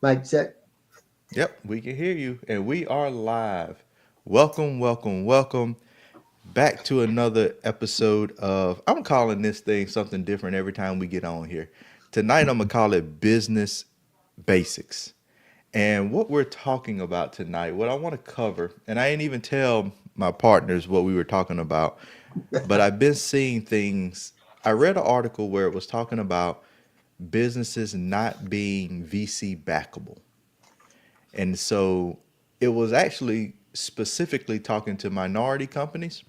Mic check. Yep, we can hear you, and we are live. Welcome, welcome, welcome back to another episode of. I'm calling this thing something different every time we get on here. Tonight, I'm gonna call it Business Basics. And what we're talking about tonight, what I want to cover, and I didn't even tell my partners what we were talking about, but I've been seeing things. I read an article where it was talking about businesses not being VC backable. And so it was actually specifically talking to minority companies.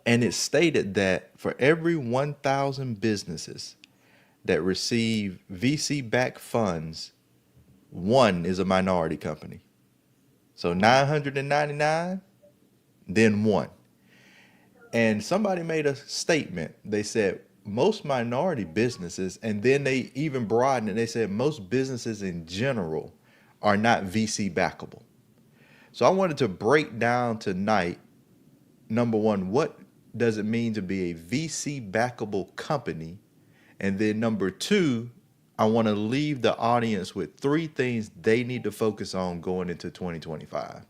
And it stated that for every 1,000 businesses that receive VC backed funds, one is a minority company. So 999, then one. And somebody made a statement. They said most minority businesses, and then they even broadened it. They said most businesses in general are not VC backable. So I wanted to break down tonight, number one, what does it mean to be a VC backable company? And then number two, I want to leave the audience with three things they need to focus on going into 2025.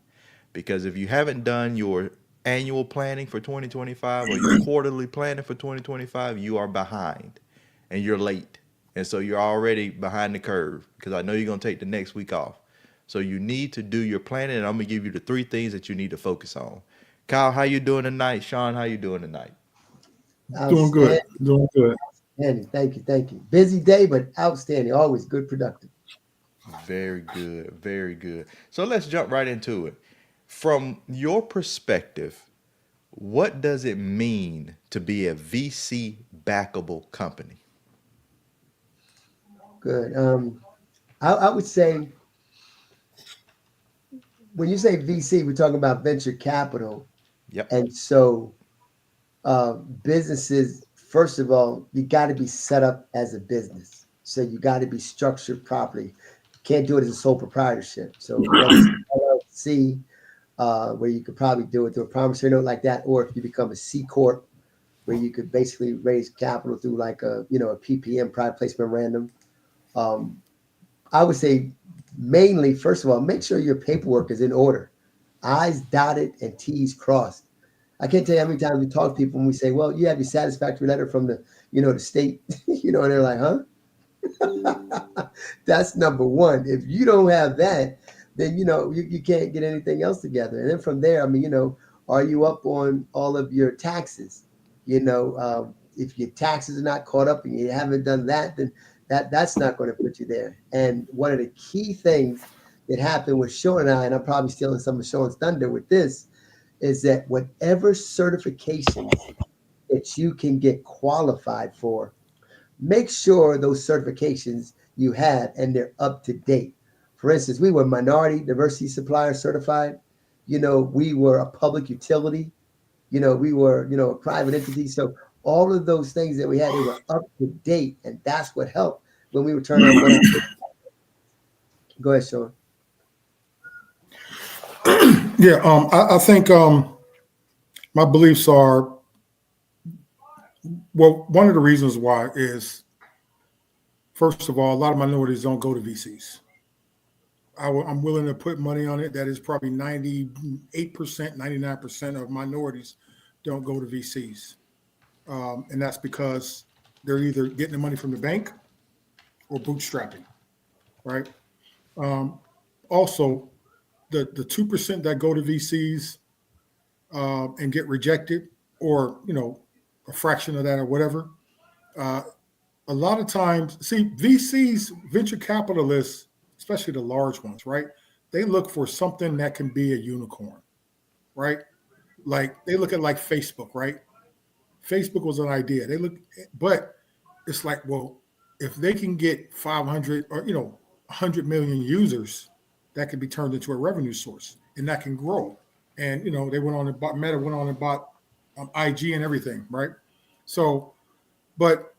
Because if you haven't done your annual planning for 2025 or your quarterly planning for 2025, you are behind and you're late. And so you're already behind the curve because I know you're going to take the next week off. So you need to do your planning, and I'm going to give you the three things that you need to focus on. Kyle, how you doing tonight? Sean, how you doing tonight? Doing good. Outstanding. Doing good. Outstanding. Thank you. Thank you. Busy day, but outstanding. Always good, productive. Very good. Very good. So let's jump right into it. From your perspective, what does it mean to be a VC backable company? Good. I would say when you say VC, we're talking about venture capital. Yep. And so businesses, first of all, you got to be set up as a business. So you got to be structured properly. You can't do it as a sole proprietorship. So whether it's LLC, where you could probably do it through a promissory note like that, or if you become a C corp, where you could basically raise capital through like a PPM, private placement memorandum. Um, I would say mainly, first of all, make sure your paperwork is in order. I's dotted and T's crossed. I can't tell you how many times we talk to people and we say, well, you have your satisfactory letter from the state, and they're like, huh? That's number one. If you don't have that, then, you can't get anything else together. And then from there, I mean, are you up on all of your taxes? If your taxes are not caught up and you haven't done that, then that's not going to put you there. And one of the key things that happened with Sean and I'm probably stealing some of Sean's thunder with this, is that whatever certifications that you can get qualified for, make sure those certifications you have and they're up to date. For instance, we were minority diversity supplier certified. We were a public utility. We were, a private entity. So all of those things that we had, they were up to date. And that's what helped when we were turning on one. Go ahead, Sean. Yeah. I think my beliefs are, well, one of the reasons why is, first of all, a lot of minorities don't go to VCs. I'm willing to put money on it. That is probably 98%, 99% of minorities don't go to VCs. And that's because they're either getting the money from the bank or bootstrapping, right? Um, Also, the 2% that go to VCs and get rejected, or a fraction of that or whatever. Uh, a lot of times, see, VCs, venture capitalists, especially the large ones, right? They look for something that can be a unicorn, right? Like they look at like Facebook, right? Facebook was an idea. They look, but it's like, well, if they can get 500 or 100 million users, that can be turned into a revenue source and that can grow. And they went on and bought Meta, went on and bought IG and everything, right? So, but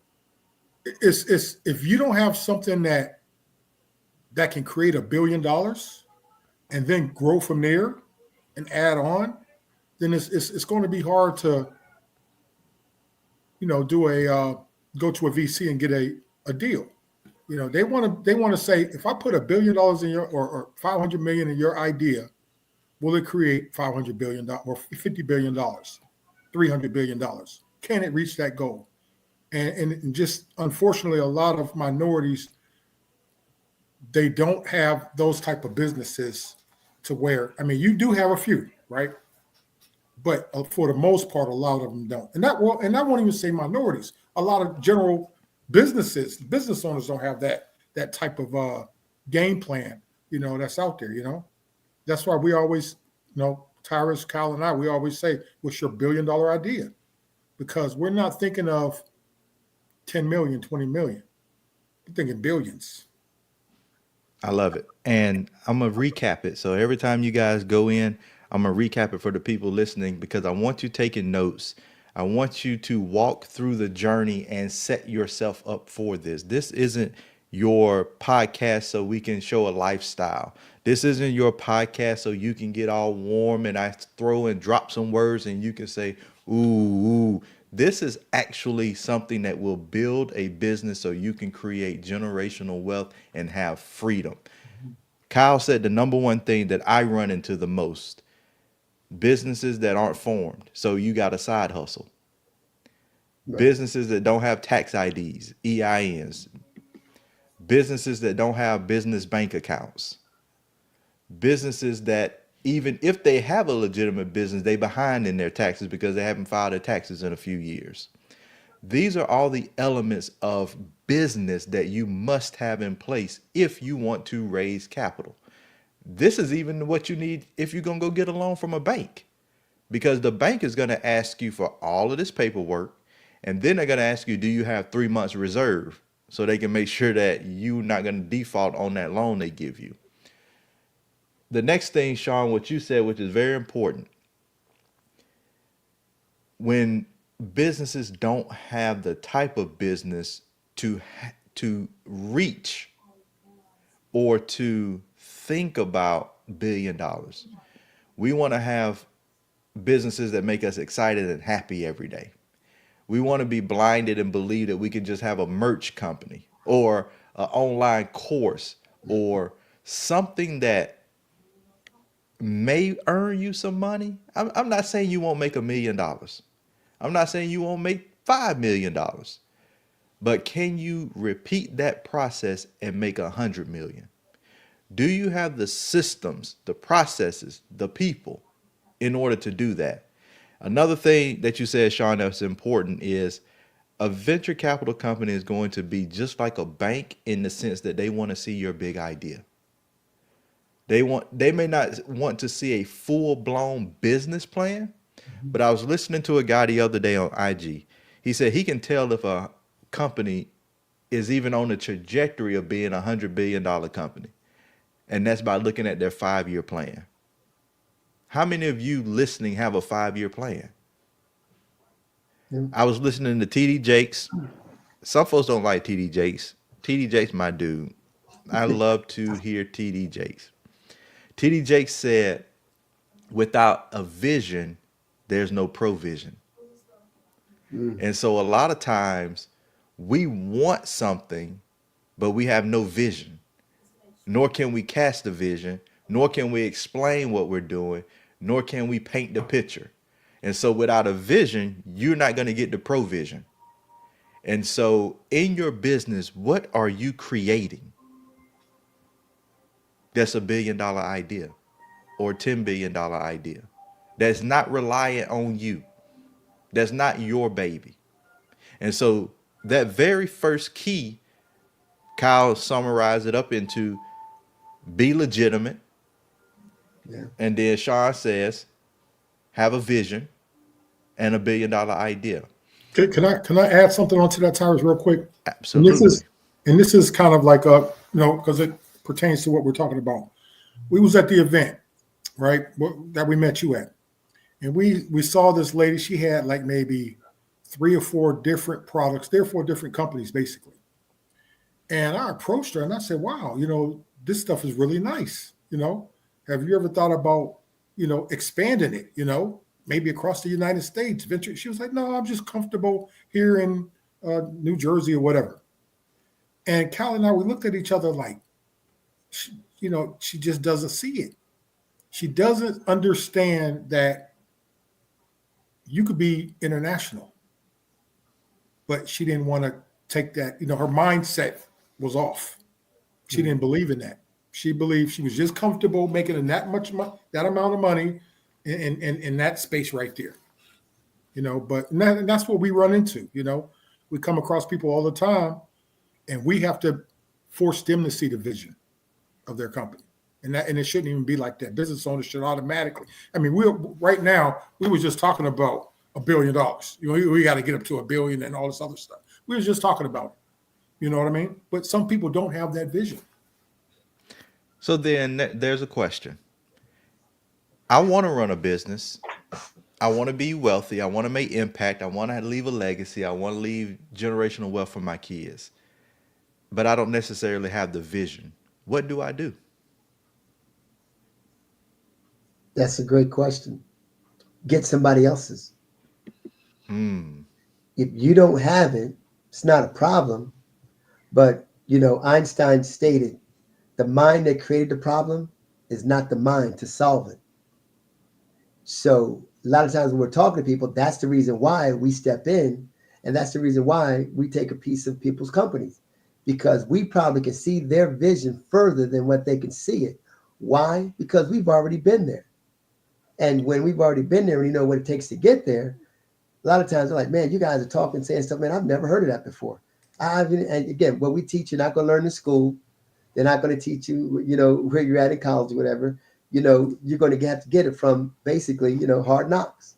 it's if you don't have something that can create $1 billion and then grow from there and add on, then it's going to be hard to do a go to a VC and get a deal. They want to say, if I put $1 billion in your or 500 million in your idea, will it create 500 billion or $50 billion, $300 billion? Can it reach that goal? And just unfortunately, a lot of minorities, they don't have those type of businesses to where, I mean, you do have a few, right? But for the most part, a lot of them don't. And I won't even say minorities. A lot of general business owners don't have that type of game plan, that's out there. That's why we always, Tyrus, Kyle, and I, we always say, "What's your $1 billion idea?" Because we're not thinking of 10 million, 20 million. We're thinking billions. I love it. And I'm going to recap it. So every time you guys go in, I'm going to recap it for the people listening because I want you taking notes. I want you to walk through the journey and set yourself up for this. This isn't your podcast so we can show a lifestyle. This isn't your podcast so you can get all warm and I throw and drop some words and you can say, ooh, ooh. This is actually something that will build a business so you can create generational wealth and have freedom. Kyle said the number one thing that I run into the most, businesses that aren't formed. So you got a side hustle. Right. Businesses that don't have tax IDs, EINs. Businesses that don't have business bank accounts. Businesses that even if they have a legitimate business, they behind in their taxes because they haven't filed their taxes in a few years. These are all the elements of business that you must have in place if you want to raise capital. This is even what you need if you're going to go get a loan from a bank, because the bank is going to ask you for all of this paperwork. And then they're going to ask you, do you have 3 months reserve? So they can make sure that you're not going to default on that loan they give you. The next thing, Sean, what you said, which is very important, when businesses don't have the type of business to reach or to think about $1 billion, we want to have businesses that make us excited and happy every day. We want to be blinded and believe that we can just have a merch company or an online course or something that may earn you some money. I'm not saying you won't make $1 million. I'm not saying you won't make $5 million. But can you repeat that process and make 100 million? Do you have the systems, the processes, the people in order to do that? Another thing that you said, Sean, that's important is a venture capital company is going to be just like a bank in the sense that they want to see your big idea. They may not want to see a full-blown business plan, but I was listening to a guy the other day on IG. He said he can tell if a company is even on the trajectory of being $100 billion company. And that's by looking at their 5-year plan. How many of you listening have a 5-year plan? Yeah. I was listening to TD Jakes. Some folks don't like TD Jakes. TD Jakes, my dude. I love to hear TD Jakes. TD Jakes said, without a vision, there's no provision. And so a lot of times we want something, but we have no vision. Nor can we cast a vision, nor can we explain what we're doing, nor can we paint the picture. And so without a vision, you're not going to get the provision. And so in your business, what are you creating? That's a $1 billion idea or $10 billion idea. That's not reliant on you. That's not your baby. And so that very first key, Kyle summarized it up into be legitimate. Yeah. And then Sean says, have a vision and a $1 billion idea. Can I add something onto that, Tyrus, real quick? And this Absolutely. is and this is kind of like because it pertains to what we're talking about. We was at the event, right, that we met you at, and we saw this lady. She had like maybe 3 or 4 different products, 3 or 4 different companies, basically. And I approached her and I said, "Wow, this stuff is really nice. Have you ever thought about, expanding it? Maybe across the United States, venture." She was like, "No, I'm just comfortable here in New Jersey or whatever." And Cal and I, we looked at each other like, she just doesn't see it. She doesn't understand that you could be international, but she didn't want to take that. Her mindset was off. She Mm. didn't believe in that. She believed she was just comfortable making that that amount of money in that space right there. But and that's what we run into. We come across people all the time, and we have to force them to see the vision of their company. And it shouldn't even be like that. Business owners should automatically. I mean, right now we were just talking about $1 billion. We got to get up to 1 billion and all this other stuff. We were just talking about it. You know what I mean? But some people don't have that vision. So then there's a question. I want to run a business. I want to be wealthy. I want to make impact. I want to leave a legacy. I want to leave generational wealth for my kids. But I don't necessarily have the vision. What do I do? That's a great question. Get somebody else's. Hmm. If you don't have it, it's not a problem. But, Einstein stated the mind that created the problem is not the mind to solve it. So, a lot of times when we're talking to people, that's the reason why we step in. And that's the reason why we take a piece of people's companies because we probably can see their vision further than what they can see it. Why? Because we've already been there. And when we've already been there and you know what it takes to get there, a lot of times they're like, man, you guys are talking, saying stuff, man, I've never heard of that before. And again, what we teach, you're not going to learn in school. They're not going to teach you, where you're at in college or whatever. You're going to have to get it from basically, hard knocks.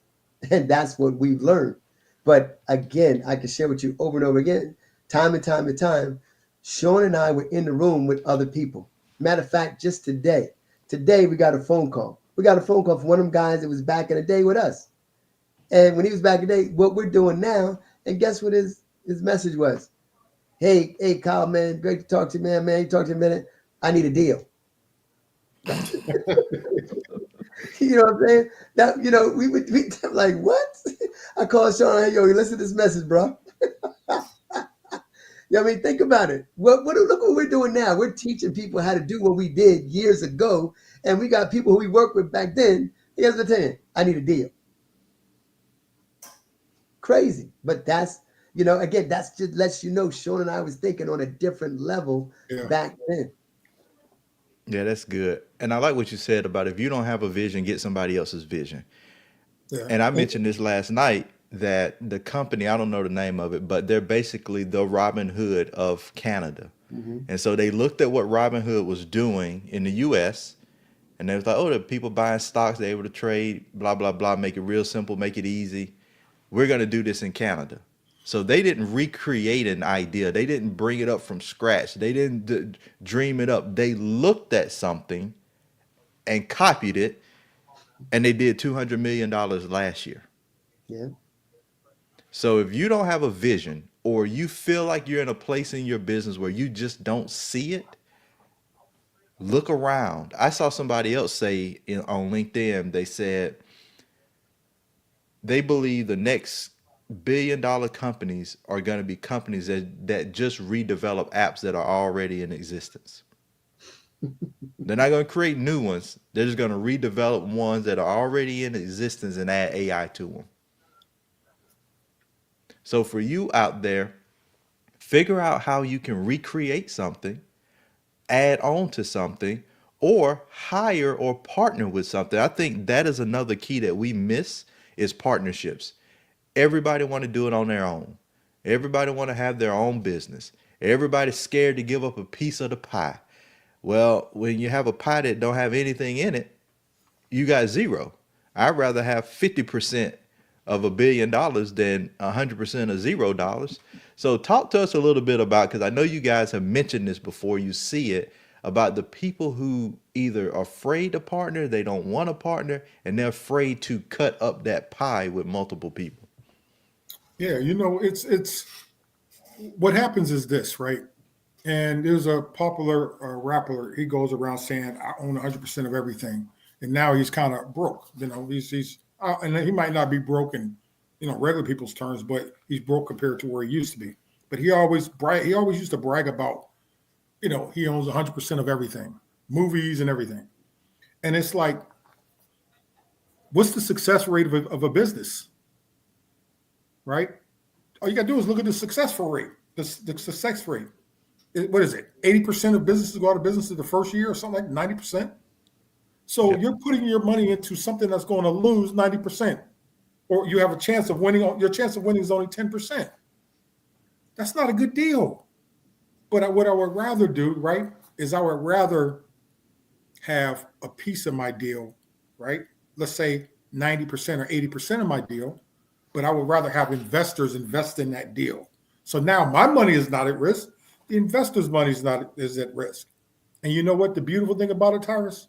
And that's what we've learned. But again, I can share with you over and over again, time and time and time. Sean and I were in the room with other people. Matter of fact, just today we got a phone call. We got a phone call from one of them guys that was back in the day with us. And when he was back in the day, what we're doing now, and guess what his message was? Hey, Kyle, man, great to talk to you, man. Man, you talk to you a minute. I need a deal. You know what I'm saying? That we like what? I called Sean. Hey, yo, listen to this message, bro. I mean, think about it. Look what we're doing now. We're teaching people how to do what we did years ago, and we got people who we worked with back then. Here's the thing: I need a deal. Crazy, but that's again, that's just lets you know. Sean and I was thinking on a different level Yeah. back then. Yeah, that's good. And I like what you said about if you don't have a vision, get somebody else's vision. Yeah. And I mentioned this last night that the company, I don't know the name of it, but they're basically the Robin Hood of Canada. Mm-hmm. And so they looked at what Robin Hood was doing in the US and they was like, oh, the people buying stocks, they're able to trade, blah, blah, blah, make it real simple, make it easy. We're going to do this in Canada. So they didn't recreate an idea. They didn't bring it up from scratch. They didn't dream it up. They looked at something and copied it, and they did $200 million last year. Yeah. So if you don't have a vision or you feel like you're in a place in your business where you just don't see it, look around. I saw somebody else say on LinkedIn, they said they believe the next $1 billion companies are going to be companies that just redevelop apps that are already in existence. They're not going to create new ones. They're just going to redevelop ones that are already in existence and add AI to them. So for you out there, figure out how you can recreate something, add on to something, or hire or partner with something. I think that is another key that we miss is partnerships. Everybody want to do it on their own. Everybody want to have their own business. Everybody's scared to give up a piece of the pie. Well, when you have a pie that don't have anything in it, you got zero. I'd rather have 50% of $1 billion than 100% of $0. So talk to us a little bit about, because I know you guys have mentioned this before you see it, about the people who either are afraid to partner, they don't want to partner, and they're afraid to cut up that pie with multiple people. Yeah. It's what happens is this, right? And there's a popular rapper. He goes around saying, "I own 100% of everything," and now he's kind of broke. And he might not be broke in regular people's terms, but he's broke compared to where he used to be. but he always used to brag about, he owns 100% of everything, movies and everything. And it's like, what's the success rate of a business, right? All you got to do is look at the successful rate, the success rate. What is it? 80% of businesses go out of business in the first year or something like 90%. So Yep. you're putting your money into something that's going to lose 90%, or you have a chance of winning. Your chance of winning is only 10%. That's not a good deal. But what I would rather do, right, is I would rather have a piece of my deal, right? Let's say 90% or 80% of my deal, but I would rather have investors invest in that deal. So now my money is not at risk. The investors' money is at risk. And you know what the beautiful thing about it, Tyrus?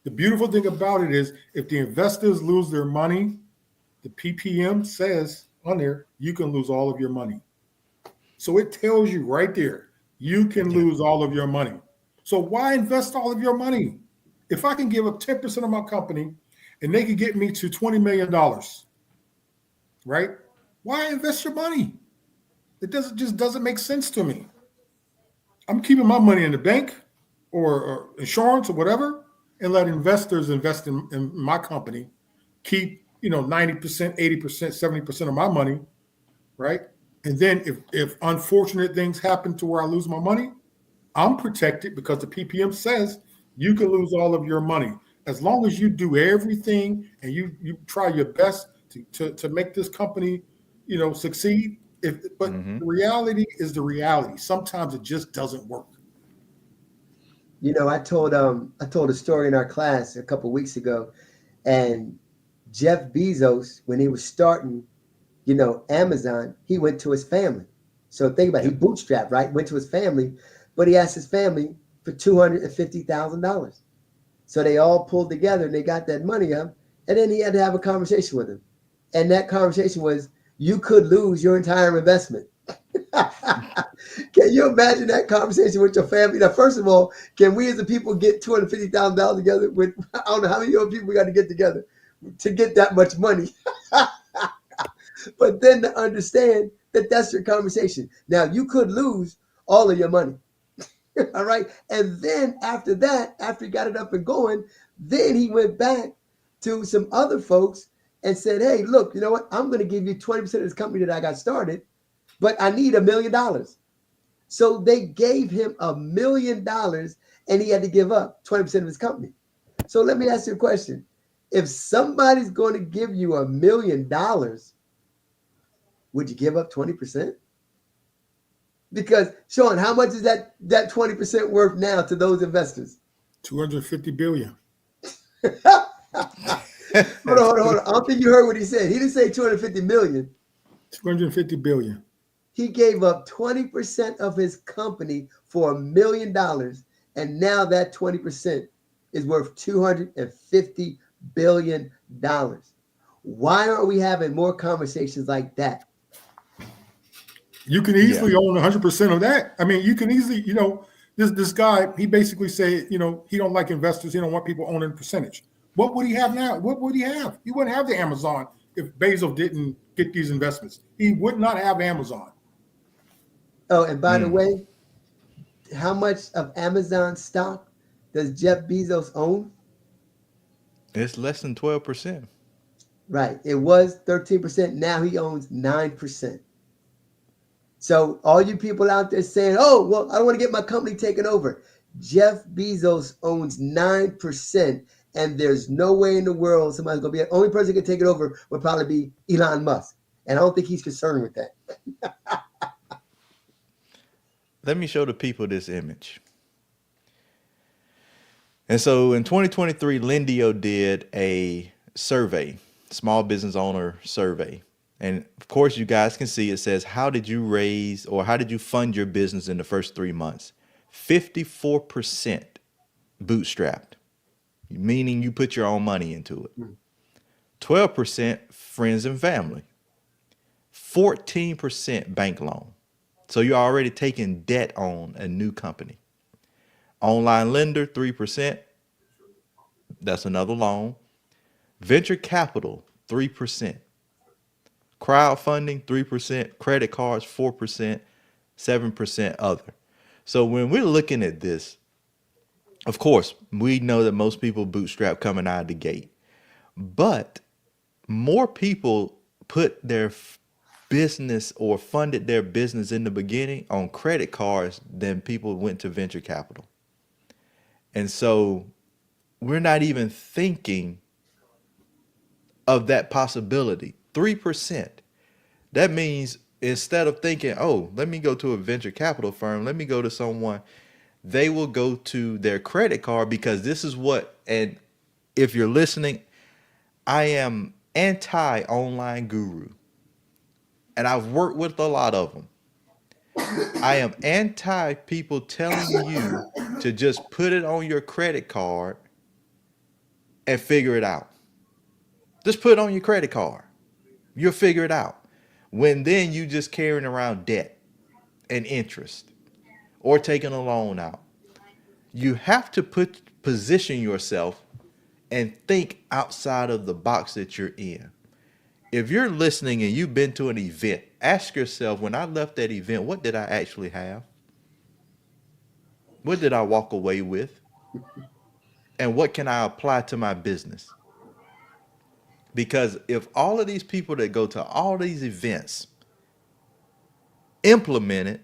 The beautiful thing about it is if the investors lose their money, the PPM says on there, you can lose all of your money. So it tells you right there, you can Yeah. lose all of your money. So why invest all of your money? If I can give up 10% of my company and they can get me to $20 million, right? Why invest your money? It doesn't make sense to me. I'm keeping my money in the bank or insurance or whatever, and let investors invest in my company, keep 90%, 80%, 70% of my money, right? And then if unfortunate things happen to where I lose my money, I'm protected because the PPM says you can lose all of your money as long as you do everything and you try your best to make this company succeed. But Mm-hmm. the reality is the reality. Sometimes it just doesn't work. I told a story in our class a couple weeks ago, and Jeff Bezos, when he was starting, Amazon, he went to his family. So think about it, he Yep. bootstrapped, right? Went to his family, but he asked his family for $250,000. So they all pulled together and they got that money up, and then he had to have a conversation with him. And that conversation was, you could lose your entire investment. Can you imagine that conversation with your family? Now, first of all, can we as a people get $250,000 together? With I don't know how many other people we got to get together to get that much money. But then to understand that that's your conversation. Now you could lose all of your money. All right. And then after that, after he got it up and going, then he went back to some other folks and said, hey, look, you know what? I'm going to give you 20% of this company that I got started, but I need $1 million. So they gave him $1 million and he had to give up 20% of his company. So let me ask you a question. If somebody's going to give you $1 million, would you give up 20%? Because Sean, how much is that 20% worth now to those investors? 250 billion. Hold on. I don't think you heard what he said. He didn't say 250 million. 250 billion. He gave up 20% of his company for $1 million, and now that 20% is worth $250 billion. Why aren't we having more conversations like that? You can Yeah. easily own 100% of that. I mean, you can easily, this guy, he basically said, he don't like investors. He don't want people owning a percentage. What would he have now? What would he have? He wouldn't have the Amazon if Bezos didn't get these investments. He would not have Amazon. Oh, and by the way, how much of Amazon stock does Jeff Bezos own? It's less than 12%. Right. It was 13%. Now he owns 9%. So all you people out there saying, oh, well, I don't want to get my company taken over. Jeff Bezos owns 9%, and there's no way in the world somebody's going to be the only person who can take it over would probably be Elon Musk. And I don't think he's concerned with that. Let me show the people this image. And so in 2023, Lendio did a survey, small business owner survey. And of course, you guys can see it says, how did you raise or how did you fund your business in the first 3 months? 54% bootstrapped, meaning you put your own money into it. 12% friends and family. 14% bank loan. So you're already taking debt on a new company. Online lender, 3%. That's another loan. Venture capital, 3%. Crowdfunding, 3%. Credit cards, 4%. 7% other. So when we're looking at this, of course, we know that most people bootstrap coming out of the gate, but more people put their business or funded their business in the beginning on credit cards than people went to venture capital. And so we're not even thinking of that possibility. 3%. That means instead of thinking, oh, let me go to a venture capital firm, let me go to someone, they will go to their credit card because this is what, and if you're listening, I am anti online guru and I've worked with a lot of them. I am anti people telling you to just put it on your credit card and figure it out. Just put it on your credit card. You'll figure it out. When then you just carrying around debt and interest or taking a loan out. You have to position yourself and think outside of the box that you're in. If you're listening and you've been to an event, ask yourself, when I left that event, what did I actually have? What did I walk away with? And what can I apply to my business? Because if all of these people that go to all these events implement it,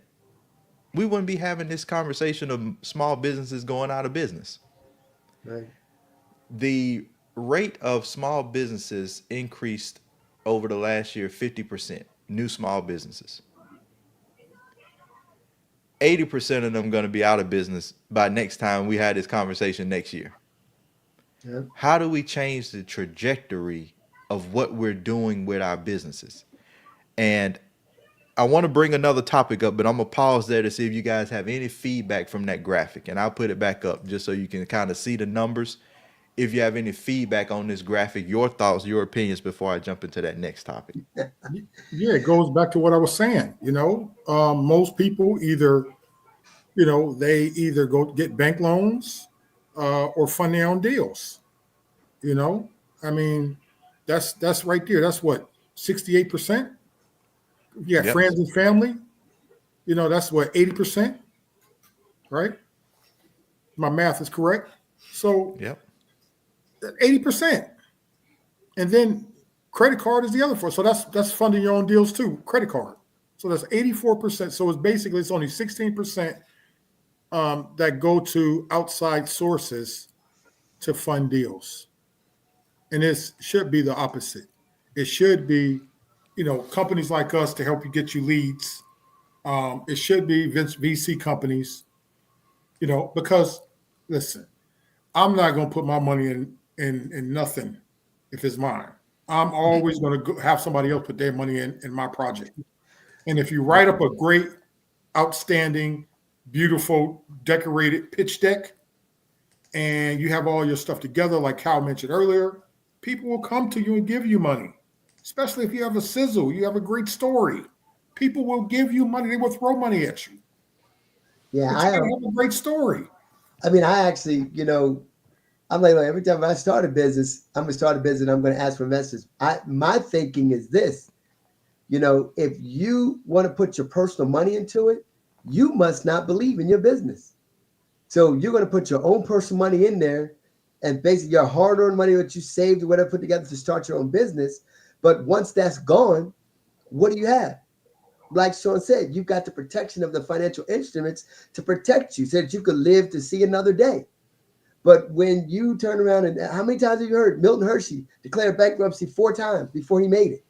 we wouldn't be having this conversation of small businesses going out of business. Right. The rate of small businesses increased over the last year 50%. New small businesses. 80% of them going to be out of business by next time we had this conversation next year. Yeah. How do we change the trajectory of what we're doing with our businesses? And I want to bring another topic up, but I'm going to pause there to see if you guys have any feedback from that graphic. And I'll put it back up just so you can kind of see the numbers. If you have any feedback on this graphic, your thoughts, your opinions before I jump into that next topic. Yeah, it goes back to what I was saying. Most people either, they either go get bank loans or fund their own deals. You know, I mean, that's right there. That's what 68%. You got Yep. friends and family. That's what 80%, right? My math is correct. So Yep. 80%, and then credit card is the other four. So that's funding your own deals too. Credit card. So that's 84%. So it's only 16% that go to outside sources to fund deals, and this should be the opposite. It should be, companies like us to help you get you leads. It should be VC companies, because listen, I'm not going to put my money in nothing if it's mine. I'm always going to have somebody else put their money in my project. And if you write up a great, outstanding, beautiful, decorated pitch deck, and you have all your stuff together, like Cal mentioned earlier, people will come to you and give you money. Especially if you have a sizzle, you have a great story. People will give you money. They will throw money at you. Yeah, But you got to have a great story. I mean, I actually, I'm like every time I start a business, I'm gonna start a business and I'm gonna ask for investors. My thinking is this, if you want to put your personal money into it, you must not believe in your business. So you're gonna put your own personal money in there and basically your hard-earned money that you saved or whatever put together to start your own business. But once that's gone, what do you have? Like Sean said, you've got the protection of the financial instruments to protect you so that you could live to see another day. But when you turn around and how many times have you heard Milton Hershey declare bankruptcy 4 times before he made it?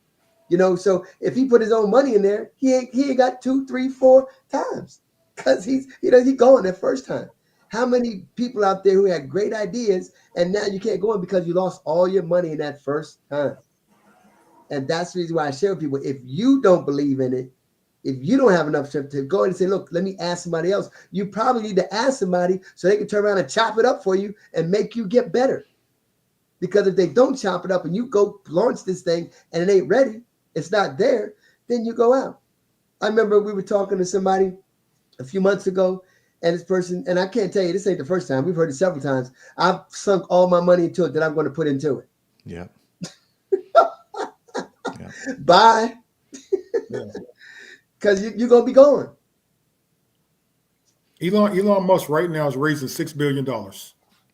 So if he put his own money in there, he ain't got 2, 3, 4 times because he's gone that first time. How many people out there who had great ideas and now you can't go in because you lost all your money in that first time? And that's the reason why I share with people, if you don't believe in it, if you don't have enough strength to go in and say, look, let me ask somebody else, you probably need to ask somebody so they can turn around and chop it up for you and make you get better. Because if they don't chop it up and you go launch this thing and it ain't ready, it's not there, then you go out. I remember we were talking to somebody a few months ago, and this person, and I can't tell you, this ain't the first time. We've heard it several times. I've sunk all my money into it that I'm going to put into it. Yeah. Bye. Yeah. Because you're going to be gone. Elon Musk right now is raising $6 billion.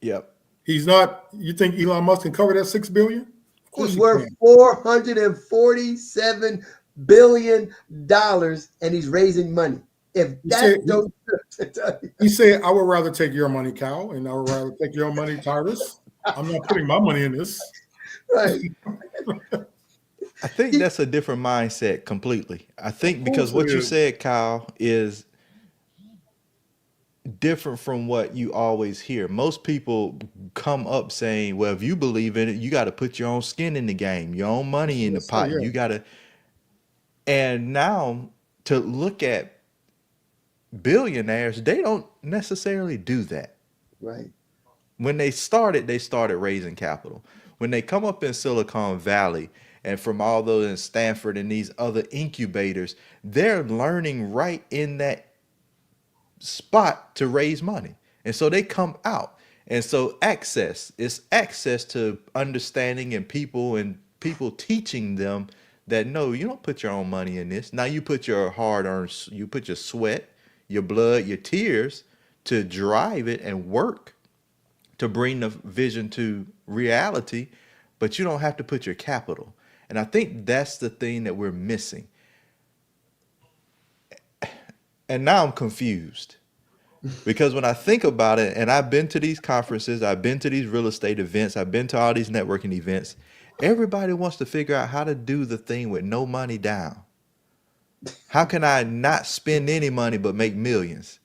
Yep. He's not. You think Elon Musk can cover that 6 billion? Of course He's he worth can. $447 billion, and he's raising money. If He said that don't, he said I would rather take your money, Cal, and I would rather take your money, Tyrus. I'm not putting my money in this. right? I think that's a different mindset completely. I Of think because course it what you is. said, Kyle, is different from what you always hear. Most people come up saying, well, if you believe in it, you got to put your own skin in the game, your own That's money what in they the say. pot. Yeah. You got to, and now to look at billionaires, they don't necessarily do that. Right. When they started raising capital. When they come up in Silicon Valley and from all those in Stanford and these other incubators, they're learning right in that spot to raise money. And so they come out. And so access to understanding and people teaching them that no, you don't put your own money in this. Now you put your hard earned, you put your sweat, your blood, your tears to drive it and work to bring the vision to reality, but you don't have to put your capital. And I think that's the thing that we're missing. And now I'm confused because when I think about it, and I've been to these conferences, I've been to these real estate events, I've been to all these networking events, everybody wants to figure out how to do the thing with no money down. How can I not spend any money but make millions?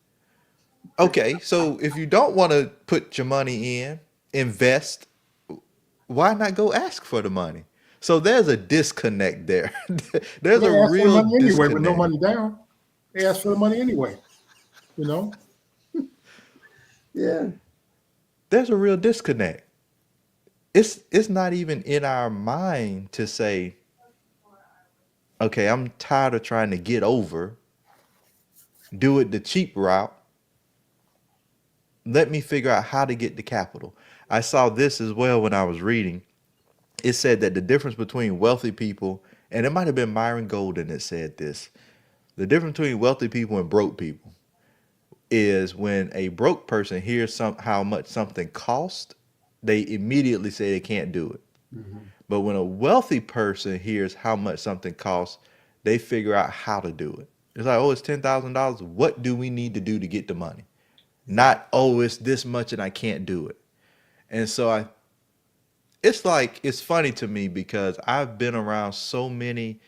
Okay, so if you don't want to put your money in, invest, why not go ask for the money? So there's a disconnect there. There's Well, a they ask for the real money anyway with no disconnect. money down. They ask for the money anyway. You know. Yeah. There's a real disconnect. It's not even in our mind to say, okay, I'm tired of trying to get over, do it the cheap route. Let me figure out how to get the capital. I saw this as well when I was reading. It said that the difference between wealthy people, and it might have been Myron Golden that said this, the difference between wealthy people and broke people is when a broke person hears how much something costs, they immediately say they can't do it. Hmm. But when a wealthy person hears how much something costs, they figure out how to do it. It's like, oh, it's $10,000. What do we need to do to get the money? Exactly. Not, oh, it's this much and I can't do it. And so it's like, it's funny to me because I've been around so many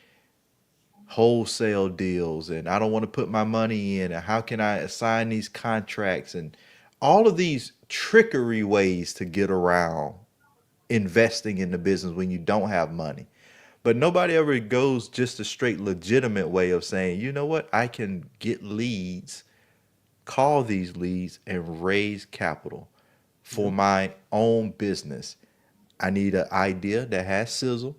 wholesale deals and I don't want to put my money in and how can I assign these contracts and all of these trickery ways to get around investing in the business when you don't have money. But nobody ever goes just a straight legitimate way of saying, you know what, I can get leads, call these leads and raise capital for Yep. my own business. I need an idea that has sizzle.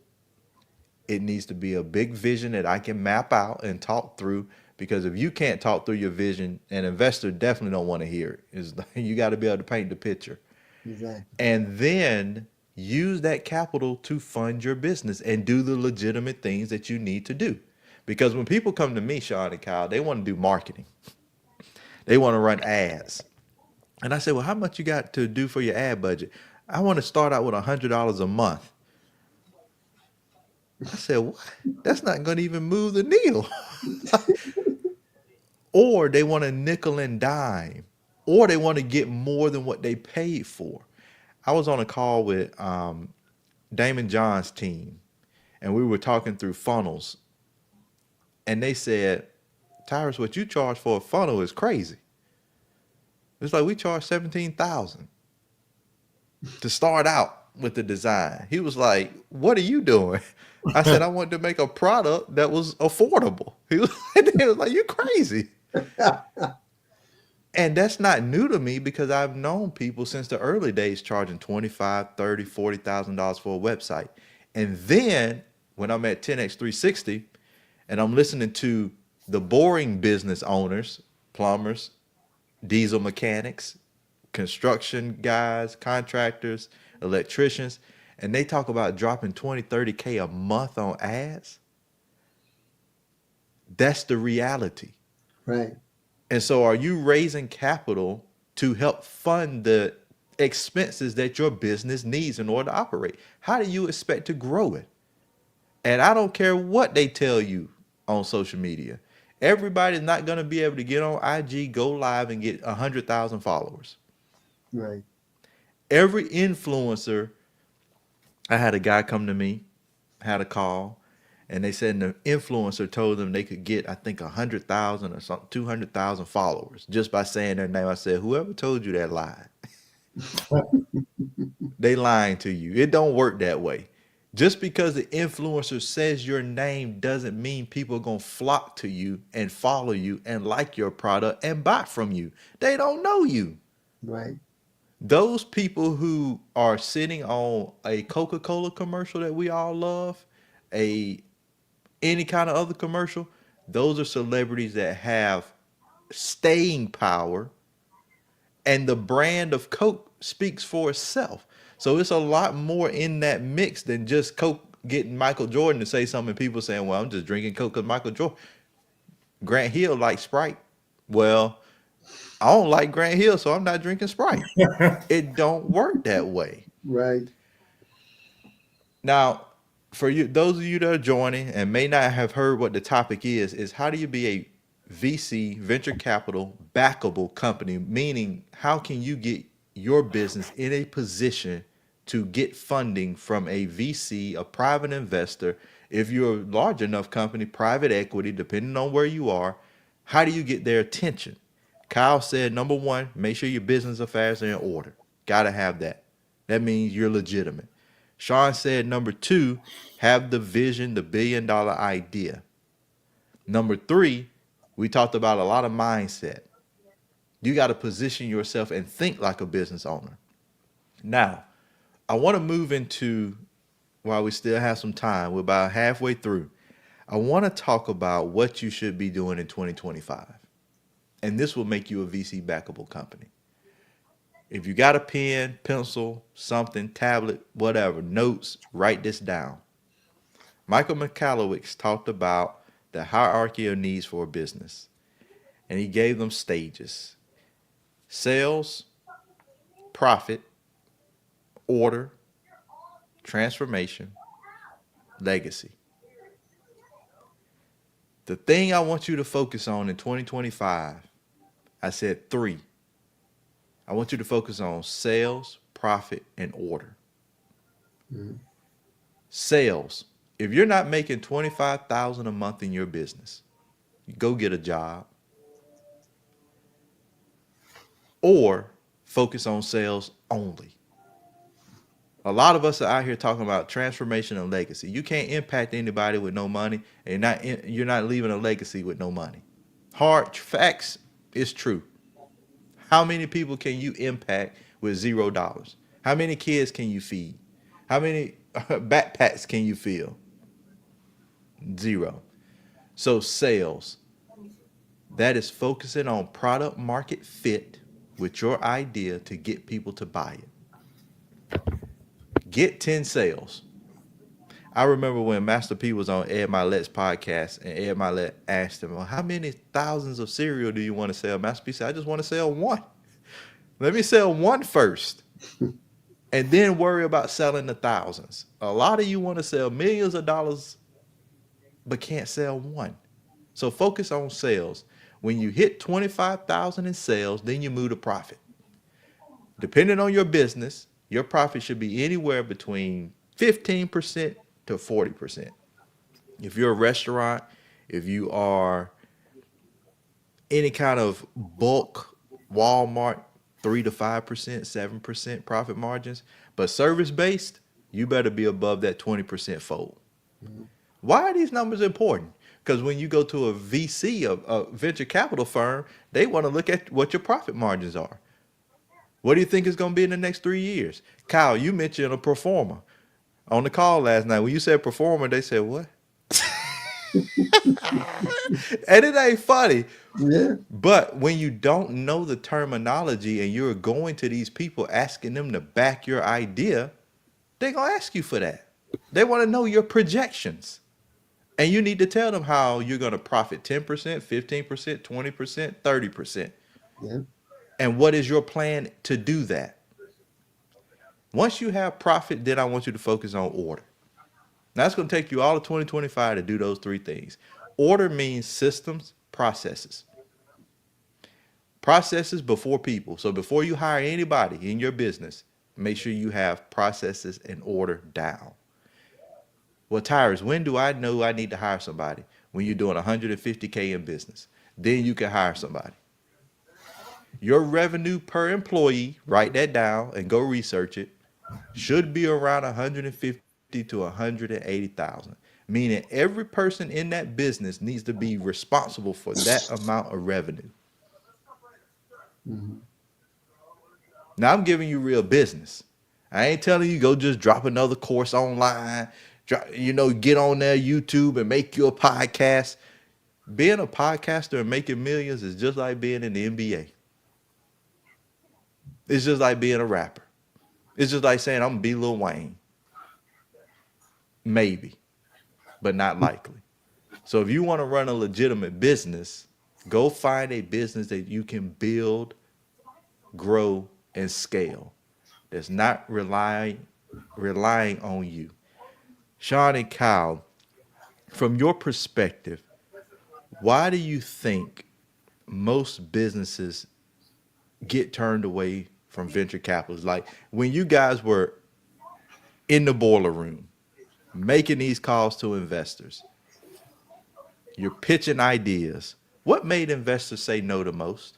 It needs to be a big vision that I can map out and talk through. Because if you can't talk through your vision, an investor definitely don't want to hear it. Is you got to be able to paint the picture, Exactly. and then use that capital to fund your business and do the legitimate things that you need to do. Because when people come to me, Sean and Kyle, they want to do marketing. They want to run ads, and I say, well, how much you got to do for your ad budget? I want to start out with $100 a month. I said, what? That's not going to even move the needle. Or they want a nickel and dime, or they want to get more than what they paid for. I was on a call with Damon John's team, and we were talking through funnels, and they said, Tyrus, what you charge for a funnel is crazy. It's like we charge 17,000 to start out with the design. He was like, what are you doing? I said, I wanted to make a product that was affordable. He was like, you crazy. And that's not new to me because I've known people since the early days charging 25, 30, $40,000 for a website. And then when I'm at 10x360 and I'm listening to the boring business owners, plumbers, diesel mechanics, construction guys, contractors, electricians, and they talk about dropping 20, 30K a month on ads, that's the reality. Right. And so are you raising capital to help fund the expenses that your business needs in order to operate? How do you expect to grow it? And I don't care what they tell you on social media. Everybody's not going to be able to get on IG, go live, and get 100,000 followers. Right. Every influencer, I had a guy come to me, had a call, and they said the influencer told them they could get, I think, 100,000 or something, 200,000 followers just by saying their name. I said, whoever told you that lied. They lying to you. It don't work that way. Just because the influencer says your name doesn't mean people are going to flock to you and follow you and like your product and buy from you. They don't know you. Right. Those people who are sitting on a Coca-Cola commercial that we all love, a any kind of other commercial, those are celebrities that have staying power, and the brand of Coke speaks for itself. So it's a lot more in that mix than just Coke getting Michael Jordan to say something and people saying, well, I'm just drinking Coke because Michael Jordan. Grant Hill likes Sprite. Well, I don't like Grant Hill, so I'm not drinking Sprite. It don't work that way. Right. Now, for you, those of you that are joining and may not have heard what the topic is how do you be a VC, venture capital, backable company? Meaning, how can you get your business in a position to get funding from a VC, a private investor? If you're a large enough company, private equity, depending on where you are, how do you get their attention? Kyle said, number one, make sure your business affairs are in order. Got to have that. That means you're legitimate. Sean said, number two, have the vision, the $1 billion idea. Number three, we talked about a lot of mindset. You got to position yourself and think like a business owner. Now, I want to move into, while we still have some time, we're about halfway through. I want to talk about what you should be doing in 2025. And this will make you a VC backable company. If you got a pen, pencil, something, tablet, whatever, notes, write this down. Michael Michalowicz talked about the hierarchy of needs for a business, and he gave them stages: sales, profit, order, transformation, legacy. The thing I want you to focus on in 2025, I said three. I want you to focus on sales, profit, and order. Mhm. Sales. If you're not making $25,000 a month in your business, you go get a job or focus on sales only. A lot of us are out here talking about transformation and legacy. You can't impact anybody with no money, and you're not leaving a legacy with no money. Hard facts is true. How many people can you impact with $0? How many kids can you feed? How many backpacks can you fill? Zero. So sales, that is focusing on product market fit with your idea to get people to buy it. Get 10 sales. I remember when Master P was on Ed Milet's podcast, and Ed Milet asked him, well, how many thousands of cereal do you want to sell? Master P said, I just want to sell one. Let me sell one first, and then worry about selling the thousands. A lot of you want to sell millions of dollars, but can't sell one. So focus on sales. When you hit 25,000 in sales, then you move to profit. Depending on your business, your profit should be anywhere between 15% to 40%. If you're a restaurant, if you are any kind of bulk, Walmart, 3 to 5%, 7% profit margins. But service based, you better be above that 20% fold. Mhm. Why are these numbers important? Because when you go to a VC, a venture capital firm, they want to look at what your profit margins are. What do you think is going to be in the next 3 years? Kyle, you mentioned a performer on the call last night. When you said performer, they said, what? And it ain't funny. Yeah. But when you don't know the terminology and you're going to these people asking them to back your idea, they're going to ask you for that. They want to know your projections. And you need to tell them how you're going to profit 10%, 15%, 20%, 30%. Yeah. And what is your plan to do that? Once you have profit, then I want you to focus on order. Now, it's going to take you all of 2025 to do those three things. Order means systems, processes. Processes before people. So before you hire anybody in your business, make sure you have processes and order down. Well, Tyrus, when do I know I need to hire somebody? When you're doing 150K in business. Then you can hire somebody. Your revenue per employee, write that down and go research it, should be around 150 to 180,000. Meaning every person in that business needs to be responsible for that amount of revenue. Mm-hmm. Now I'm giving you real business. I ain't telling you go just drop another course online, get on there YouTube and make you a podcast. Being a podcaster and making millions is just like being in the NBA. It's just like being a rapper. It's just like saying I'm gonna be Lil Wayne. Maybe, but not likely. So if you want to run a legitimate business, go find a business that you can build, grow, and scale. That's not relying on you. Sean and Kyle, from your perspective, why do you think most businesses get turned away from venture capitalists? Like when you guys were in the boiler room making these calls to investors, you're pitching ideas. What made investors say no the most?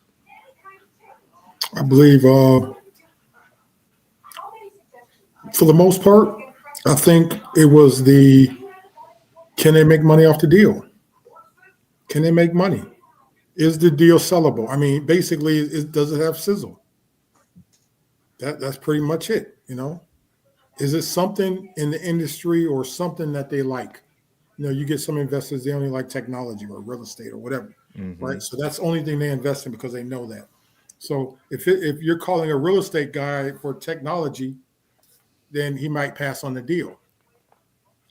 I believe, for the most part, I think it was can they make money off the deal? Can they make money? Is the deal sellable? I mean, basically, does it have sizzle? That's pretty much it. Is it something in the industry or something that they like? You get some investors, they only like technology or real estate or whatever, Mm-hmm. right? So that's the only thing they invest in because they know that. So if you're calling a real estate guy for technology, then he might pass on the deal.